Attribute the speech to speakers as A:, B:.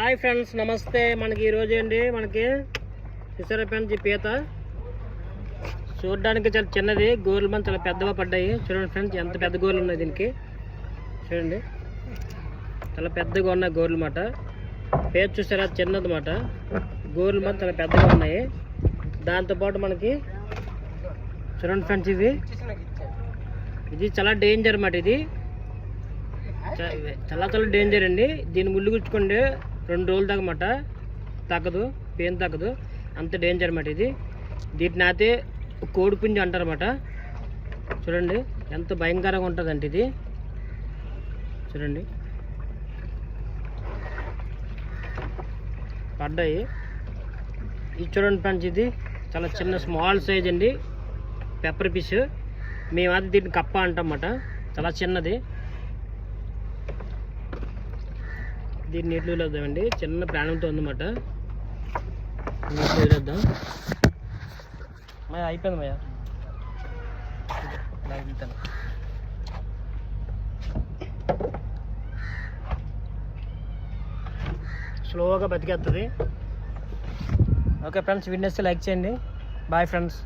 A: Hi friends, నమస్తే. మనకి ఈరోజు అండి మనకి చూసారా ఫ్రెండ్స్, ఈ పీత చూడడానికి చాలా చిన్నది, గోర్లు మన చాలా పెద్దగా పడ్డాయి. చూడండి ఫ్రెండ్స్, ఎంత పెద్ద గోర్లు ఉన్నాయి దీనికి. చూడండి, చాలా పెద్దగా ఉన్నాయి గోర్లు మాట. పేరు చూసారా, చిన్నది మాట. గోర్లు మాత్రం చాలా పెద్దగా ఉన్నాయి. దాంతోపాటు మనకి చూడండి ఫ్రెండ్స్, ఇది చాలా డేంజర్ అన్నమాట. ఇది చాలా డేంజర్ అండి. దీన్ని ముళ్ళు గుచ్చుకోండి 2 రోజుల దాకా మాట తగ్గదు, పెయిన్ తగ్గదు, అంత డేంజర్ అన్నమాట. ఇది దీన్ని అయితే కోడిపుంజి అంటారన్నమాట. చూడండి ఎంత భయంకరంగా ఉంటుందంటే ఇది. చూడండి పడ్డాయి. ఇది చూడండి ఫ్రెండ్స్, ఇది చాలా చిన్న స్మాల్ సైజ్ అండి, పెప్పర్ ఫిష్. మేమైతే దీన్ని కప్ప అంటామన్నమాట. చాలా చిన్నది. దీన్ని నీటిలో వదిలేద్దామండి, చిన్న ప్రాణంతో ఉందన్నమాట. నీటిలో వదిలేద్దాం. అయిపోయింది మయ్య, వెళ్తాను. స్లోగా బతికేస్తుంది. ఓకే ఫ్రెండ్స్, వీడియోస్ లైక్ చేయండి. Bye friends.